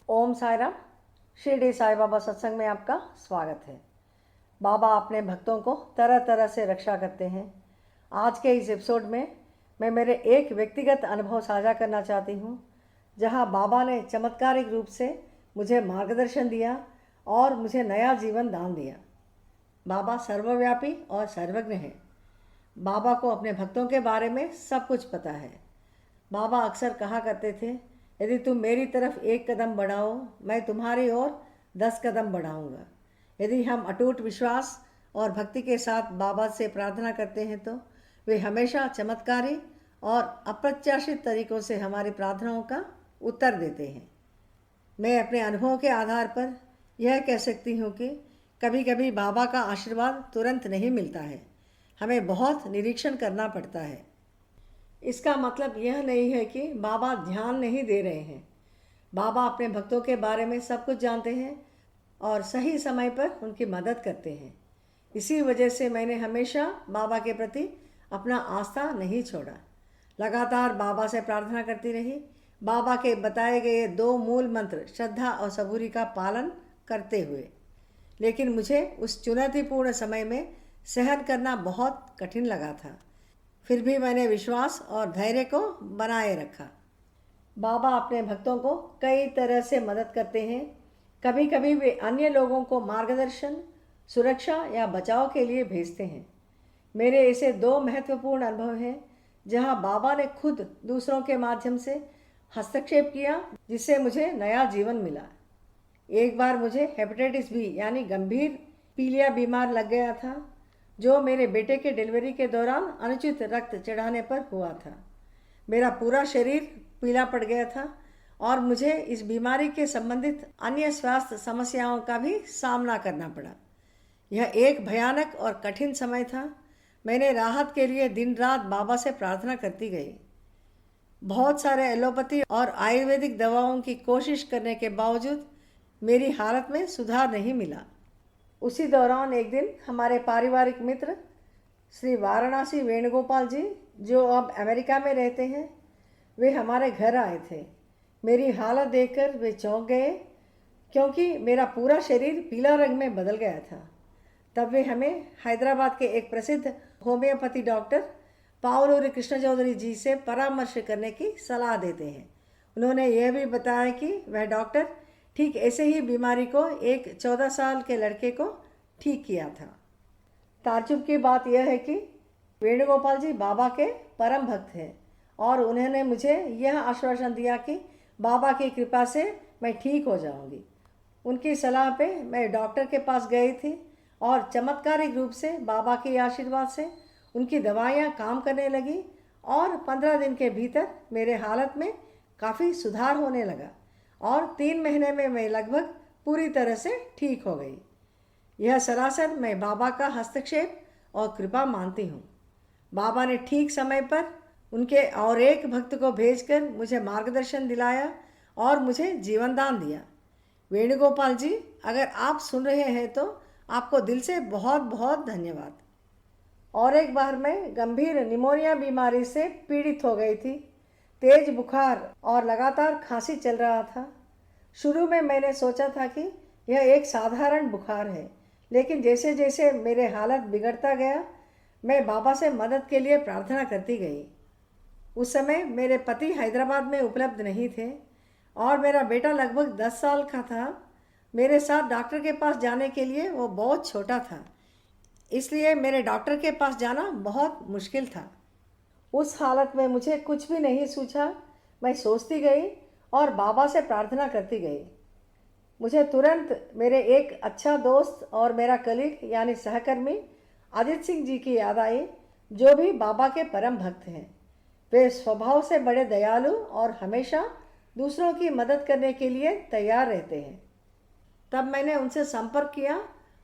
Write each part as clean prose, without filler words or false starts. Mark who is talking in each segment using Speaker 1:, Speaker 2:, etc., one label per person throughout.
Speaker 1: ओम साईराम। शिरडी साई बाबा सत्संग में आपका स्वागत है। बाबा अपने भक्तों को तरह तरह से रक्षा करते हैं। आज के इस एपिसोड में मैं मेरे एक व्यक्तिगत अनुभव साझा करना चाहती हूँ, जहाँ बाबा ने चमत्कारिक रूप से मुझे मार्गदर्शन दिया और मुझे नया जीवन दान दिया। बाबा सर्वव्यापी और सर्वज्ञ हैं। बाबा को अपने भक्तों के बारे में सब कुछ पता है। बाबा अक्सर कहा करते थे, यदि तुम मेरी तरफ एक कदम बढ़ाओ, मैं तुम्हारी ओर 10 कदम बढ़ाऊंगा। यदि हम अटूट विश्वास और भक्ति के साथ बाबा से प्रार्थना करते हैं तो वे हमेशा चमत्कारी और अप्रत्याशित तरीक़ों से हमारी प्रार्थनाओं का उत्तर देते हैं। मैं अपने अनुभव के आधार पर यह कह सकती हूँ कि कभी कभी बाबा का आशीर्वाद तुरंत नहीं मिलता है, हमें बहुत निरीक्षण करना पड़ता है। इसका मतलब यह नहीं है कि बाबा ध्यान नहीं दे रहे हैं। बाबा अपने भक्तों के बारे में सब कुछ जानते हैं और सही समय पर उनकी मदद करते हैं। इसी वजह से मैंने हमेशा बाबा के प्रति अपना आस्था नहीं छोड़ा। लगातार बाबा से प्रार्थना करती रही, बाबा के बताए गए 2 मूल मंत्र श्रद्धा और सबूरी का पालन करते हुए। लेकिन मुझे उस चुनौतीपूर्ण समय में सहन करना बहुत कठिन लगा था। फिर भी मैंने विश्वास और धैर्य को बनाए रखा। बाबा अपने भक्तों को कई तरह से मदद करते हैं। कभी कभी वे अन्य लोगों को मार्गदर्शन, सुरक्षा या बचाव के लिए भेजते हैं। मेरे ऐसे 2 महत्वपूर्ण अनुभव हैं जहां बाबा ने खुद दूसरों के माध्यम से हस्तक्षेप किया, जिससे मुझे नया जीवन मिला। एक बार मुझे हेपेटाइटिस बी यानी गंभीर पीलिया बीमार लग गया था, जो मेरे बेटे के डिलीवरी के दौरान अनुचित रक्त चढ़ाने पर हुआ था। मेरा पूरा शरीर पीला पड़ गया था और मुझे इस बीमारी के संबंधित अन्य स्वास्थ्य समस्याओं का भी सामना करना पड़ा। यह एक भयानक और कठिन समय था। मैंने राहत के लिए दिन रात बाबा से प्रार्थना करती गई। बहुत सारे एलोपैथी और आयुर्वेदिक दवाओं की कोशिश करने के बावजूद मेरी हालत में सुधार नहीं मिला। उसी दौरान एक दिन हमारे पारिवारिक मित्र श्री वाराणसी वेणुगोपाल जी, जो अब अमेरिका में रहते हैं, वे हमारे घर आए थे। मेरी हालत देखकर वे चौंक गए, क्योंकि मेरा पूरा शरीर पीला रंग में बदल गया था। तब वे हमें हैदराबाद के एक प्रसिद्ध होम्योपैथी डॉक्टर पावलूरी कृष्ण चौधरी जी से परामर्श करने की सलाह देते हैं। उन्होंने यह भी बताया कि वह डॉक्टर ठीक ऐसे ही बीमारी को एक 14 साल के लड़के को ठीक किया था। ताज्जुब की बात यह है कि वेणुगोपाल जी बाबा के परम भक्त हैं और उन्होंने मुझे यह आश्वासन दिया कि बाबा की कृपा से मैं ठीक हो जाऊंगी। उनकी सलाह पे मैं डॉक्टर के पास गई थी और चमत्कारिक रूप से बाबा के आशीर्वाद से उनकी दवाइयाँ काम करने लगी और 15 दिन के भीतर मेरे हालत में काफ़ी सुधार होने लगा और 3 महीने में मैं लगभग पूरी तरह से ठीक हो गई। यह सरासर मैं बाबा का हस्तक्षेप और कृपा मानती हूँ। बाबा ने ठीक समय पर उनके और एक भक्त को भेजकर मुझे मार्गदर्शन दिलाया और मुझे जीवन दान दिया। वेणुगोपाल जी, अगर आप सुन रहे हैं तो आपको दिल से बहुत बहुत धन्यवाद। और एक बार मैं गंभीर निमोनिया बीमारी से पीड़ित हो गई थी। तेज बुखार और लगातार खांसी चल रहा था। शुरू में मैंने सोचा था कि यह एक साधारण बुखार है, लेकिन जैसे जैसे मेरे हालत बिगड़ता गया, मैं बाबा से मदद के लिए प्रार्थना करती गई। उस समय मेरे पति हैदराबाद में उपलब्ध नहीं थे और मेरा बेटा लगभग 10 साल का था। मेरे साथ डॉक्टर के पास जाने के लिए वो बहुत छोटा था, इसलिए मेरे डॉक्टर के पास जाना बहुत मुश्किल था। उस हालत में मुझे कुछ भी नहीं सूझा। मैं सोचती गई और बाबा से प्रार्थना करती गई। मुझे तुरंत मेरे एक अच्छा दोस्त और मेरा कलीग यानी सहकर्मी अजित सिंह जी की याद आई, जो भी बाबा के परम भक्त हैं। वे स्वभाव से बड़े दयालु और हमेशा दूसरों की मदद करने के लिए तैयार रहते हैं। तब मैंने उनसे संपर्क किया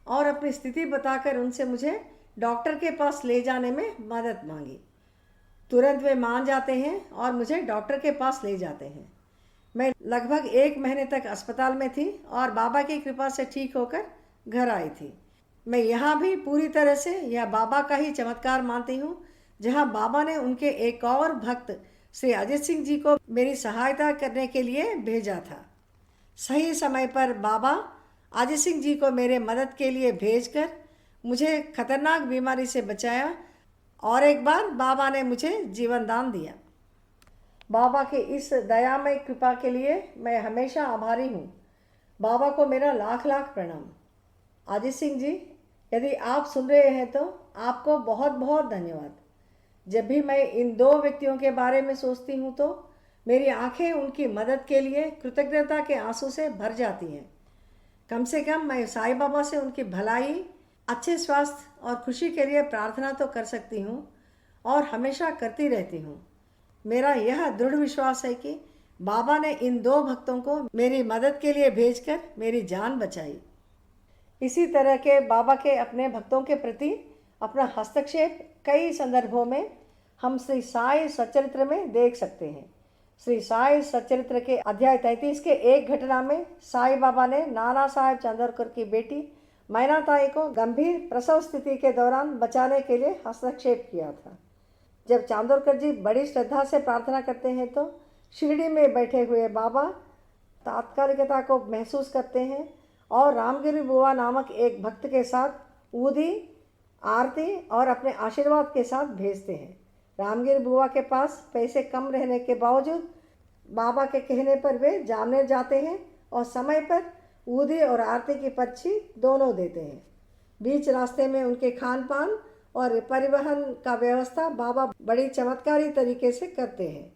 Speaker 1: और अपनी स्थिति बताकर उनसे मुझे डॉक्टर के पास ले जाने में मदद मांगी। तुरंत वे मान जाते हैं और मुझे डॉक्टर के पास ले जाते हैं। मैं लगभग 1 महीने तक अस्पताल में थी और बाबा की कृपा से ठीक होकर घर आई थी। मैं यहाँ भी पूरी तरह से यह बाबा का ही चमत्कार मानती हूँ, जहाँ बाबा ने उनके एक और भक्त श्री अजित सिंह जी को मेरी सहायता करने के लिए भेजा था। सही समय पर बाबा अजय सिंह जी को मेरे मदद के लिए भेजकर मुझे खतरनाक बीमारी से बचाया और एक बार बाबा ने मुझे जीवन दान दिया। बाबा की इस दयामय कृपा के लिए मैं हमेशा आभारी हूँ। बाबा को मेरा लाख लाख प्रणाम। अजय सिंह जी, यदि आप सुन रहे हैं तो आपको बहुत बहुत धन्यवाद। जब भी मैं इन दो व्यक्तियों के बारे में सोचती हूँ तो मेरी आंखें उनकी मदद के लिए कृतज्ञता के आंसू से भर जाती हैं। कम से कम मैं साईं बाबा से उनकी भलाई, अच्छे स्वास्थ्य और खुशी के लिए प्रार्थना तो कर सकती हूँ और हमेशा करती रहती हूँ। मेरा यह दृढ़ विश्वास है कि बाबा ने इन दो भक्तों को मेरी मदद के लिए भेजकर मेरी जान बचाई। इसी तरह के बाबा के अपने भक्तों के प्रति अपना हस्तक्षेप कई संदर्भों में हम श्री साई सच्चरित्र में देख सकते हैं। श्री साई सच्चरित्र के अध्याय 33 के एक घटना में साईं बाबा ने नाना साहेब चांदोरकर की बेटी मैनाताई को गंभीर प्रसव स्थिति के दौरान बचाने के लिए हस्तक्षेप किया था। जब चांदोरकर जी बड़ी श्रद्धा से प्रार्थना करते हैं तो शिरडी में बैठे हुए बाबा तात्कालिकता को महसूस करते हैं और रामगिरी बुआ नामक एक भक्त के साथ ऊदी, आरती और अपने आशीर्वाद के साथ भेजते हैं। रामगिरी बुआ के पास पैसे कम रहने के बावजूद बाबा के कहने पर वे जामनेर जाते हैं और समय पर ऊदी और आरती की पर्ची दोनों देते हैं। बीच रास्ते में उनके खान पान और परिवहन का व्यवस्था बाबा बड़ी चमत्कारी तरीके से करते हैं।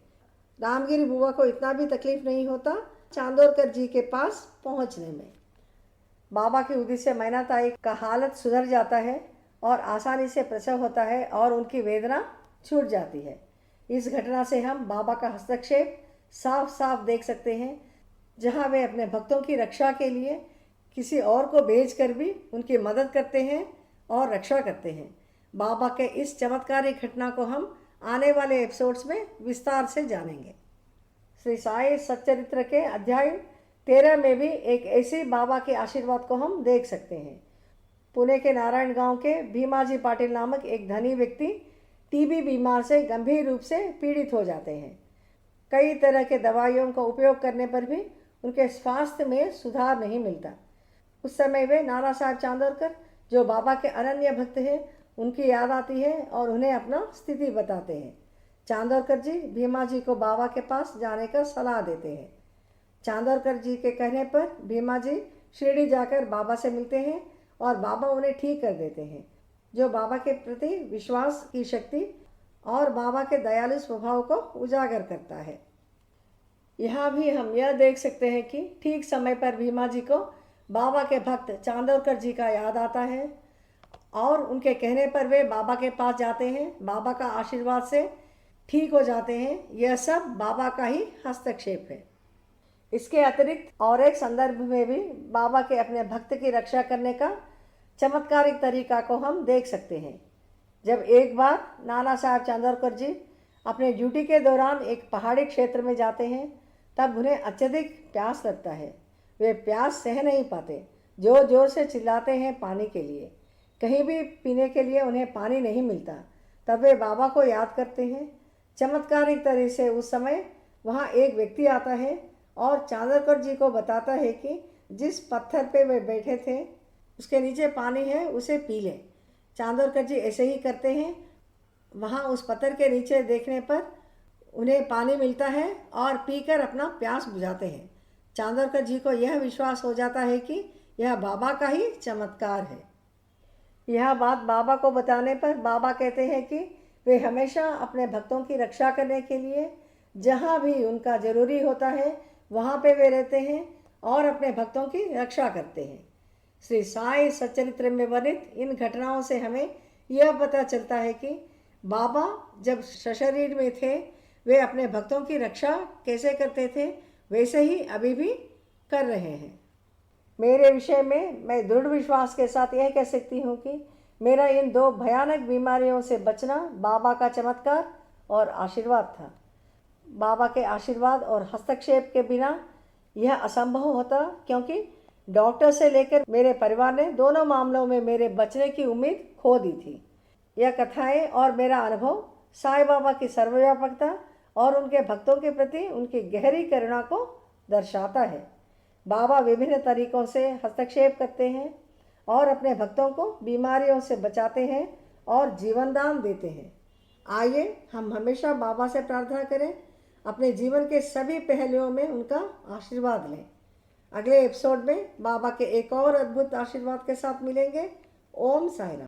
Speaker 1: रामगिरी बुआ को इतना भी तकलीफ नहीं होता चांदोरकर जी के पास पहुंचने में। बाबा की उदी से मैनाताई का हालत सुधर जाता है और आसानी से प्रसव होता है और उनकी वेदना छूट जाती है। इस घटना से हम बाबा का हस्तक्षेप साफ साफ देख सकते हैं, जहां वे अपने भक्तों की रक्षा के लिए किसी और को भेजकर भी उनकी मदद करते हैं और रक्षा करते हैं। बाबा के इस चमत्कारिक घटना को हम आने वाले एपिसोड्स में विस्तार से जानेंगे। श्री साई सच्चरित्र के अध्याय 13 में भी एक ऐसी बाबा के आशीर्वाद को हम देख सकते हैं। पुणे के नारायण गांव के भीमाजी पाटिल नामक एक धनी व्यक्ति टीबी बीमार से गंभीर रूप से पीड़ित हो जाते हैं। कई तरह के दवाइयों का उपयोग करने पर भी उनके स्वास्थ्य में सुधार नहीं मिलता। उस समय वे नाना साहब चांदोरकर, जो बाबा के अनन्य भक्त हैं, उनकी याद आती है और उन्हें अपना स्थिति बताते हैं। चांदोरकर जी भीमा जी को बाबा के पास जाने का सलाह देते हैं। चांदोरकर जी के कहने पर भीमा जी शिरडी जाकर बाबा से मिलते हैं और बाबा उन्हें ठीक कर देते हैं, जो बाबा के प्रति विश्वास की शक्ति और बाबा के दयालु स्वभाव को उजागर करता है। यहाँ भी हम यह देख सकते हैं कि ठीक समय पर भीमा जी को बाबा के भक्त चांदोरकर जी का याद आता है और उनके कहने पर वे बाबा के पास जाते हैं, बाबा का आशीर्वाद से ठीक हो जाते हैं। यह सब बाबा का ही हस्तक्षेप है। इसके अतिरिक्त और एक संदर्भ में भी बाबा के अपने भक्त की रक्षा करने का चमत्कारिक तरीका को हम देख सकते हैं। जब एक बार नाना साहब चांदोरकर जी अपने ड्यूटी के दौरान एक पहाड़ी क्षेत्र में जाते हैं, तब उन्हें अत्यधिक प्यास लगता है। वे प्यास सह नहीं पाते, जोर जोर से चिल्लाते हैं पानी के लिए। कहीं भी पीने के लिए उन्हें पानी नहीं मिलता। तब वे बाबा को याद करते हैं। चमत्कारिक तरह से उस समय वहाँ एक व्यक्ति आता है और चांदोरकर जी को बताता है कि जिस पत्थर पे वे बैठे थे उसके नीचे पानी है, उसे पी लें। चांदोरकर जी ऐसे ही करते हैं। वहाँ उस पत्थर के नीचे देखने पर उन्हें पानी मिलता है और पीकर अपना प्यास बुझाते हैं। चांदोरकर जी को यह विश्वास हो जाता है कि यह बाबा का ही चमत्कार है। यह बात बाबा को बताने पर बाबा कहते हैं कि वे हमेशा अपने भक्तों की रक्षा करने के लिए जहाँ भी उनका ज़रूरी होता है वहाँ पे वे रहते हैं और अपने भक्तों की रक्षा करते हैं। श्री साई सच्चरित्र में वर्णित इन घटनाओं से हमें यह पता चलता है कि बाबा जब सशरीर में थे वे अपने भक्तों की रक्षा कैसे करते थे, वैसे ही अभी भी कर रहे हैं। मेरे विषय में मैं दृढ़ विश्वास के साथ यह कह सकती हूँ कि मेरा इन दो भयानक बीमारियों से बचना बाबा का चमत्कार और आशीर्वाद था। बाबा के आशीर्वाद और हस्तक्षेप के बिना यह असंभव होता, क्योंकि डॉक्टर से लेकर मेरे परिवार ने दोनों मामलों में मेरे बचने की उम्मीद खो दी थी। यह कथाएं और मेरा अनुभव साईं बाबा की सर्वव्यापकता और उनके भक्तों के प्रति उनकी गहरी करुणा को दर्शाता है। बाबा विभिन्न तरीकों से हस्तक्षेप करते हैं और अपने भक्तों को बीमारियों से बचाते हैं और जीवन दान देते हैं। आइए हम हमेशा बाबा से प्रार्थना करें, अपने जीवन के सभी पहलुओं में उनका आशीर्वाद लें। अगले एपिसोड में बाबा के एक और अद्भुत आशीर्वाद के साथ मिलेंगे। ओम साई राम।